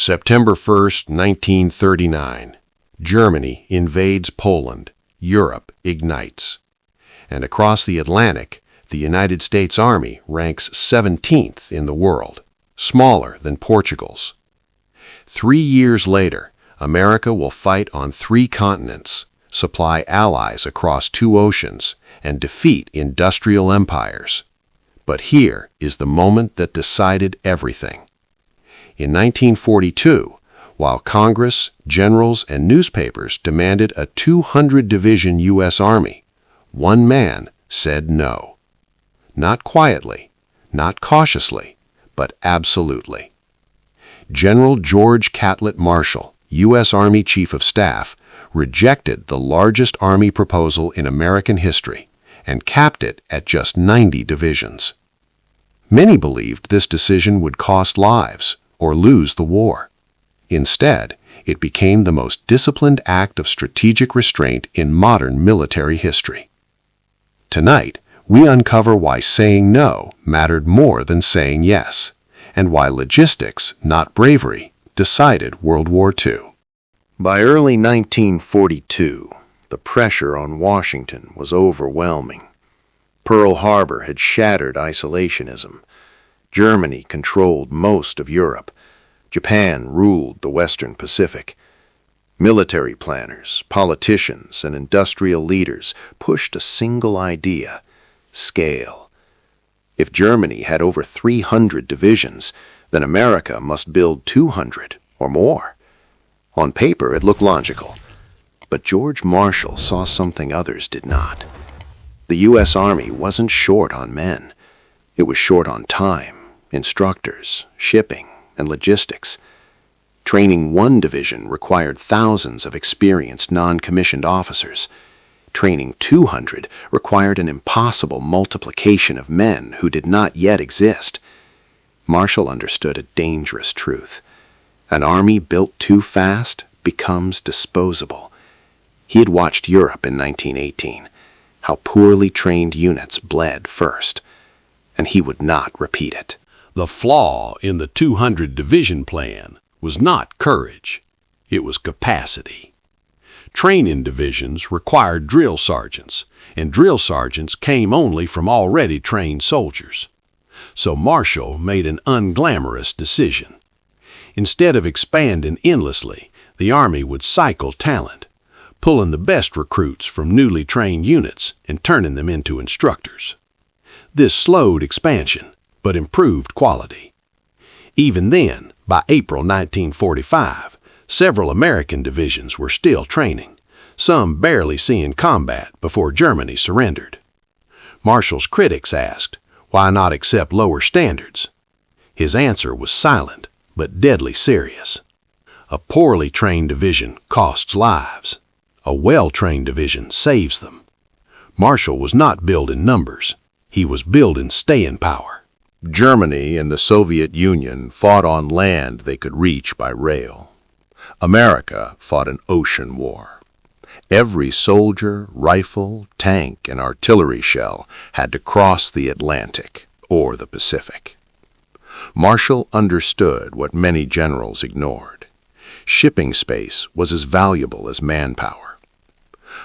September 1st, 1939. Germany invades Poland. Europe ignites. And across the Atlantic, the United States Army ranks 17th in the world, smaller than Portugal's. 3 years later, America will fight on 3 continents, supply allies across 2 oceans, and defeat industrial empires. But here is the moment that decided everything. In 1942, while Congress, generals, and newspapers demanded a 200-division U.S. Army, one man said no. Not quietly, not cautiously, but absolutely. General George Catlett Marshall, U.S. Army Chief of Staff, rejected the largest Army proposal in American history and capped it at just 90 divisions. Many believed this decision would cost lives or lose the war. Instead, it became the most disciplined act of strategic restraint in modern military history. Tonight, we uncover why saying no mattered more than saying yes, and why logistics, not bravery, decided World War II. By early 1942, the pressure on Washington was overwhelming. Pearl Harbor had shattered isolationism. Germany controlled most of Europe. Japan ruled the Western Pacific. Military planners, politicians, and industrial leaders pushed a single idea: scale. If Germany had over 300 divisions, then America must build 200 or more. On paper, it looked logical. But George Marshall saw something others did not. The U.S. Army wasn't short on men. It was short on time, instructors, shipping, and logistics. Training one division required thousands of experienced non-commissioned officers. Training 200 required an impossible multiplication of men who did not yet exist. Marshall understood a dangerous truth. An army built too fast becomes disposable. He had watched Europe in 1918, how poorly trained units bled first, and he would not repeat it. The flaw in the 200-division plan was not courage, it was capacity. Training divisions required drill sergeants, and drill sergeants came only from already trained soldiers. So Marshall made an unglamorous decision. Instead of expanding endlessly, the Army would cycle talent, pulling the best recruits from newly trained units and turning them into instructors. This slowed expansion, but improved quality. Even then, by April 1945, several American divisions were still training, some barely seeing combat before Germany surrendered. Marshall's critics asked, why not accept lower standards? His answer was silent, but deadly serious. A poorly trained division costs lives. A well-trained division saves them. Marshall was not building numbers. He was building staying power. Germany and the Soviet Union fought on land they could reach by rail. America fought an ocean war. Every soldier, rifle, tank, and artillery shell had to cross the Atlantic or the Pacific. Marshall understood what many generals ignored. Shipping space was as valuable as manpower.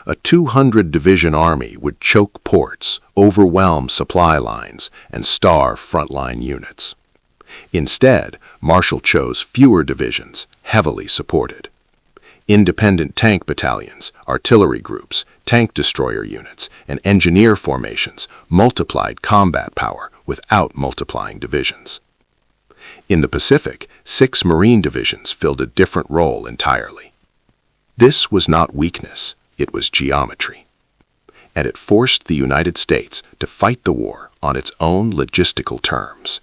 A 200-division army would choke ports, overwhelm supply lines, and starve frontline units. Instead, Marshall chose fewer divisions, heavily supported. Independent tank battalions, artillery groups, tank destroyer units, and engineer formations multiplied combat power without multiplying divisions. In the Pacific, 6 Marine divisions filled a different role entirely. This was not weakness, it was geometry. And it forced the United States to fight the war on its own logistical terms.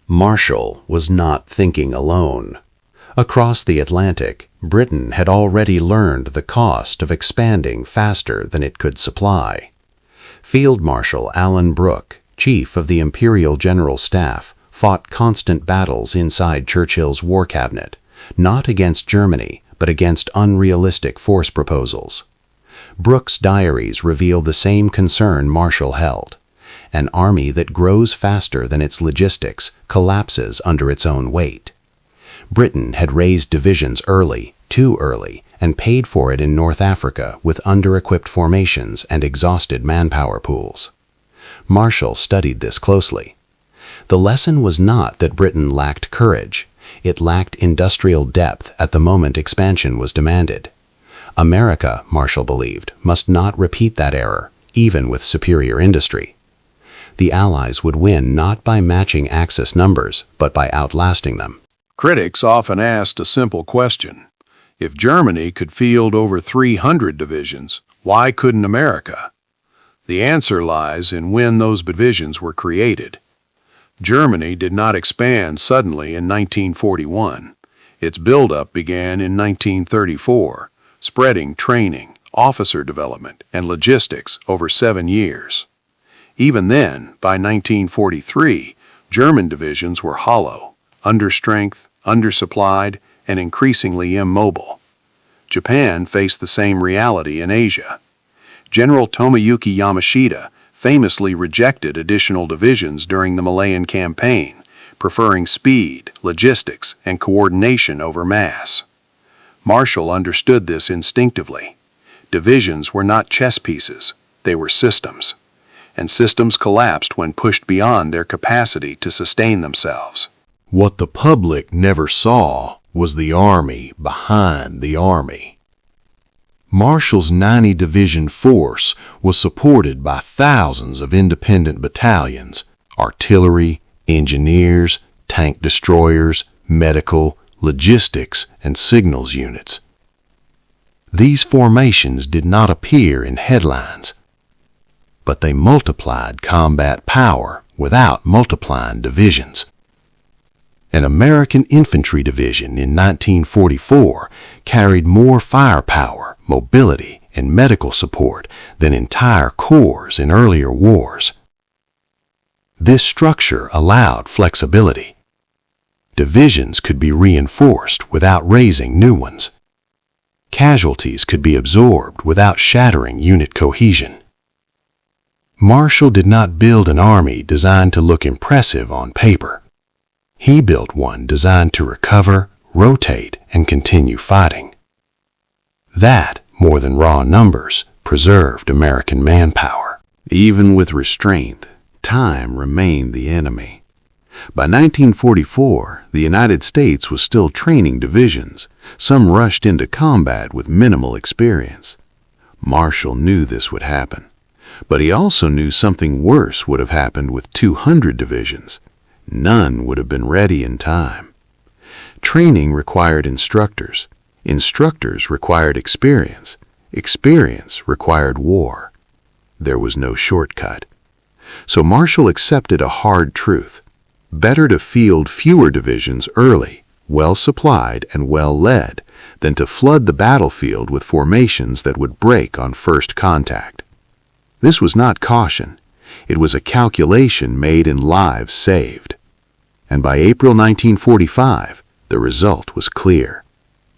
Marshall was not thinking alone. Across the Atlantic, Britain had already learned the cost of expanding faster than it could supply. Field Marshal Alan Brooke, Chief of the Imperial General Staff, fought constant battles inside Churchill's war cabinet, not against Germany, but against unrealistic force proposals. Brooke's diaries reveal the same concern Marshall held. An army that grows faster than its logistics collapses under its own weight. Britain had raised divisions early, too early, and paid for it in North Africa with under-equipped formations and exhausted manpower pools. Marshall studied this closely. The lesson was not that Britain lacked courage. It lacked industrial depth at the moment expansion was demanded. America, Marshall believed, must not repeat that error, even with superior industry. The Allies would win not by matching Axis numbers, but by outlasting them. Critics often asked a simple question. If Germany could field over 300 divisions, why couldn't America? The answer lies in when those divisions were created. Germany did not expand suddenly in 1941. Its buildup began in 1934, spreading training, officer development, and logistics over 7 years. Even then, by 1943, German divisions were hollow, understrength, undersupplied, and increasingly immobile. Japan faced the same reality in Asia. General Tomoyuki Yamashita famously rejected additional divisions during the Malayan Campaign, preferring speed, logistics, and coordination over mass. Marshall understood this instinctively. Divisions were not chess pieces, they were systems. And systems collapsed when pushed beyond their capacity to sustain themselves. What the public never saw was the army behind the army. Marshall's 90-division force was supported by thousands of independent battalions, artillery, engineers, tank destroyers, medical, logistics, and signals units. These formations did not appear in headlines, but they multiplied combat power without multiplying divisions. An American infantry division in 1944 carried more firepower, mobility, and medical support than entire corps in earlier wars. This structure allowed flexibility. Divisions could be reinforced without raising new ones. Casualties could be absorbed without shattering unit cohesion. Marshall did not build an army designed to look impressive on paper. He built one designed to recover, rotate, and continue fighting. That, more than raw numbers, preserved American manpower. Even with restraint, time remained the enemy. By 1944, the United States was still training divisions. Some rushed into combat with minimal experience. Marshall knew this would happen. But he also knew something worse would have happened with 200 divisions. None would have been ready in time. Training required instructors. Instructors required experience. Experience required war. There was no shortcut. So Marshall accepted a hard truth. Better to field fewer divisions early, well supplied and well led, than to flood the battlefield with formations that would break on first contact. This was not caution. It was a calculation made in lives saved. And by April 1945, the result was clear.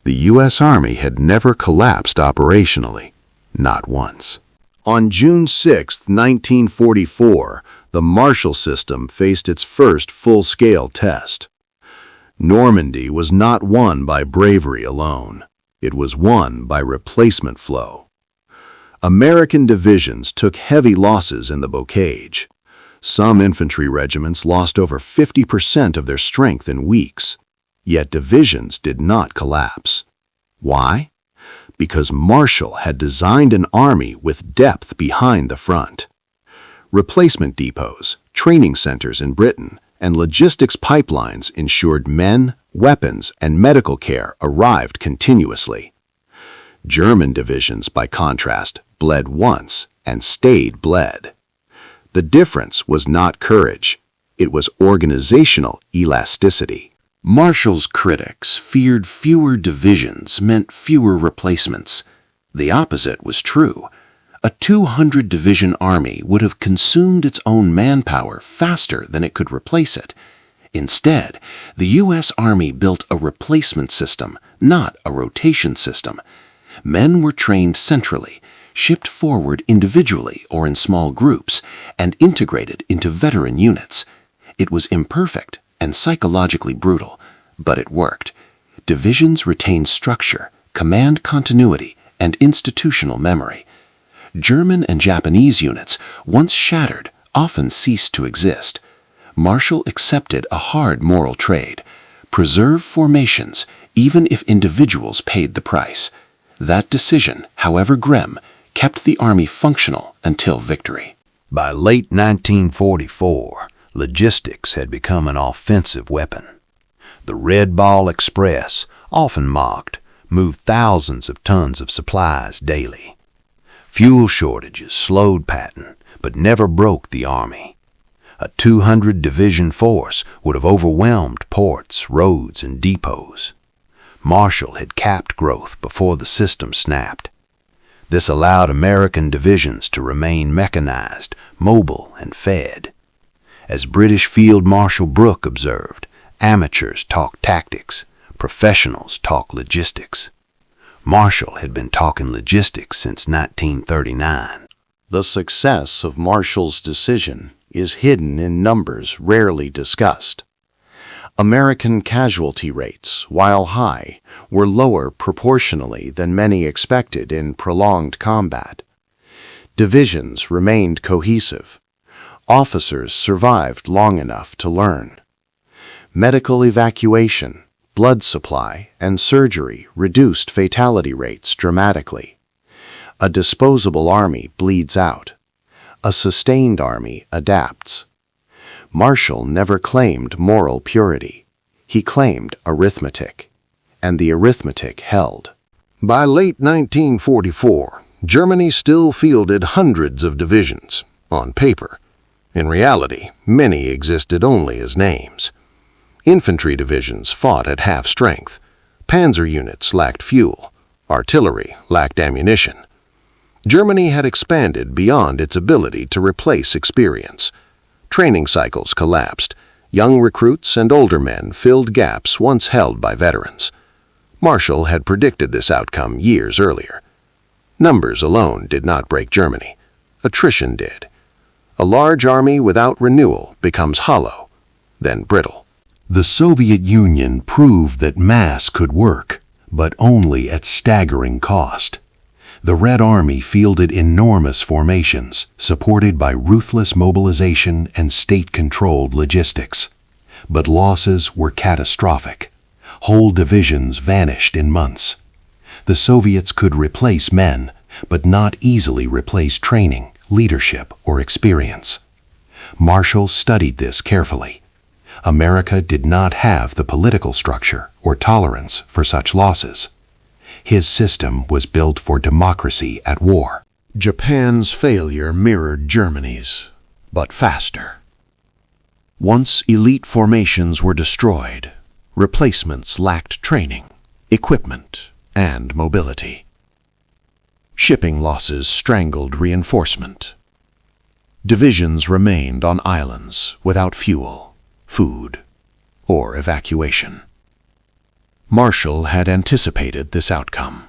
The U.S. Army had never collapsed operationally, not once. On June 6, 1944, the Marshall System faced its first full-scale test. Normandy was not won by bravery alone. It was won by replacement flow. American divisions took heavy losses in the bocage. Some infantry regiments lost over 50% of their strength in weeks. Yet divisions did not collapse. Why? Because Marshall had designed an army with depth behind the front. Replacement depots, training centers in Britain, and logistics pipelines ensured men, weapons, and medical care arrived continuously. German divisions, by contrast, bled once and stayed bled. The difference was not courage. It was organizational elasticity. Marshall's critics feared fewer divisions meant fewer replacements. The opposite was true. A 200-division army would have consumed its own manpower faster than it could replace it. Instead, the U.S. Army built a replacement system, not a rotation system. Men were trained centrally, shipped forward individually or in small groups, and integrated into veteran units. It was imperfect and psychologically brutal, but it worked. Divisions retained structure, command continuity, and institutional memory. German and Japanese units, once shattered, often ceased to exist. Marshall accepted a hard moral trade: preserve formations, even if individuals paid the price. That decision, however grim, kept the Army functional until victory. By late 1944, logistics had become an offensive weapon. The Red Ball Express, often mocked, moved thousands of tons of supplies daily. Fuel shortages slowed Patton, but never broke the Army. A 200-division force would have overwhelmed ports, roads, and depots. Marshall had capped growth before the system snapped. This allowed American divisions to remain mechanized, mobile, and fed. As British Field Marshal Brooke observed, amateurs talk tactics, professionals talk logistics. Marshall had been talking logistics since 1939. The success of Marshall's decision is hidden in numbers rarely discussed. American casualty rates, while high, were lower proportionally than many expected in prolonged combat. Divisions remained cohesive. Officers survived long enough to learn. Medical evacuation, blood supply, and surgery reduced fatality rates dramatically. A disposable army bleeds out. A sustained army adapts. Marshall never claimed moral purity. He claimed arithmetic, and the arithmetic held. By late 1944, Germany still fielded hundreds of divisions, on paper. In reality, many existed only as names. Infantry divisions fought at half strength. Panzer units lacked fuel. Artillery lacked ammunition. Germany had expanded beyond its ability to replace experience. Training cycles collapsed. Young recruits and older men filled gaps once held by veterans. Marshall had predicted this outcome years earlier. Numbers alone did not break Germany. Attrition did. A large army without renewal becomes hollow, then brittle. The Soviet Union proved that mass could work, but only at staggering cost. The Red Army fielded enormous formations, supported by ruthless mobilization and state-controlled logistics. But losses were catastrophic. Whole divisions vanished in months. The Soviets could replace men, but not easily replace training, leadership, or experience. Marshall studied this carefully. America did not have the political structure or tolerance for such losses. His system was built for democracy at war. Japan's failure mirrored Germany's, but faster. Once elite formations were destroyed, replacements lacked training, equipment, and mobility. Shipping losses strangled reinforcement. Divisions remained on islands without fuel, food, or evacuation. Marshall had anticipated this outcome.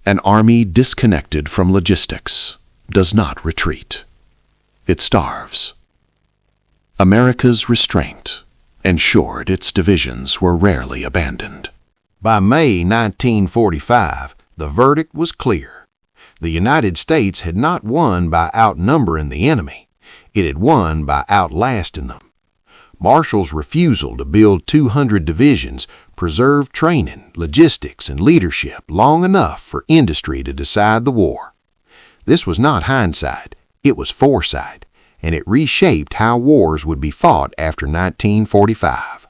An army disconnected from logistics does not retreat. It starves. America's restraint ensured its divisions were rarely abandoned. By May 1945, the verdict was clear. The United States had not won by outnumbering the enemy. It had won by outlasting them. Marshall's refusal to build 200 divisions preserved training, logistics, and leadership long enough for industry to decide the war. This was not hindsight, it was foresight, and it reshaped how wars would be fought after 1945.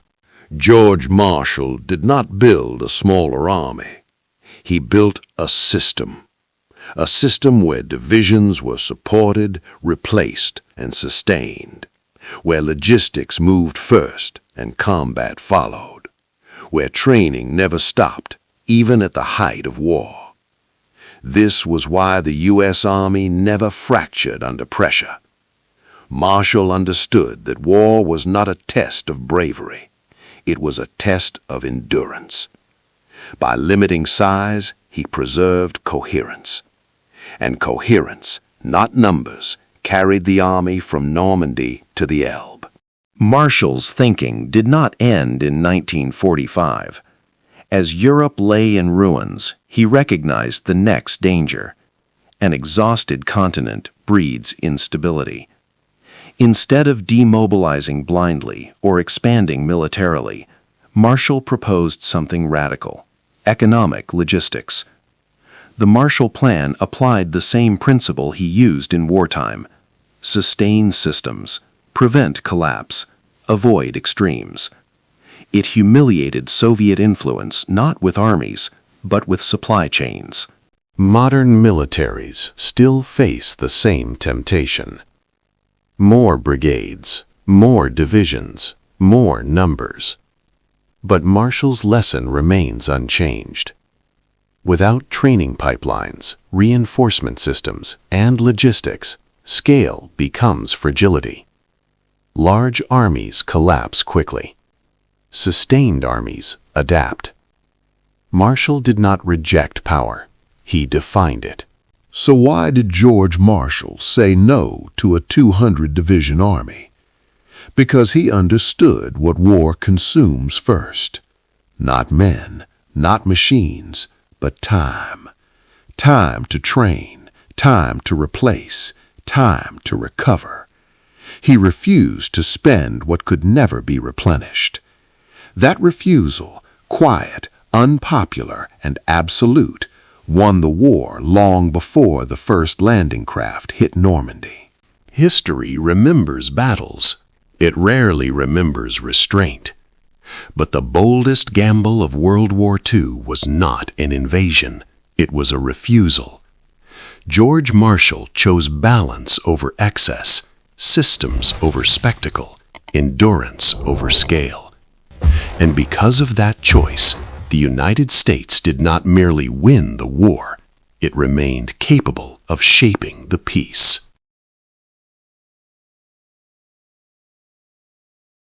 George Marshall did not build a smaller army. He built a system where divisions were supported, replaced, and sustained, where logistics moved first and combat followed, where training never stopped, even at the height of war. This was why the U.S. Army never fractured under pressure. Marshall understood that war was not a test of bravery. It was a test of endurance. By limiting size, he preserved coherence. And coherence, not numbers, carried the army from Normandy to the Elbe. Marshall's thinking did not end in 1945. As Europe lay in ruins, he recognized the next danger. An exhausted continent breeds instability. Instead of demobilizing blindly or expanding militarily, Marshall proposed something radical: economic logistics. The Marshall Plan applied the same principle he used in wartime: sustain systems, prevent collapse, avoid extremes. It humiliated Soviet influence not with armies, but with supply chains. Modern militaries still face the same temptation. More brigades, more divisions, more numbers. But Marshall's lesson remains unchanged. Without training pipelines, reinforcement systems, and logistics, scale becomes fragility. Large armies collapse quickly. Sustained armies adapt. Marshall did not reject power. He defined it. So why did George Marshall say no to a 200-division army? Because he understood what war consumes first. Not men, not machines, but time. Time to train, time to replace, time to recover. He refused to spend what could never be replenished. That refusal, quiet, unpopular, and absolute, won the war long before the first landing craft hit Normandy. History remembers battles. It rarely remembers restraint. But the boldest gamble of World War II was not an invasion. It was a refusal. George Marshall chose balance over excess, systems over spectacle, endurance over scale. And because of that choice, the United States did not merely win the war, it remained capable of shaping the peace.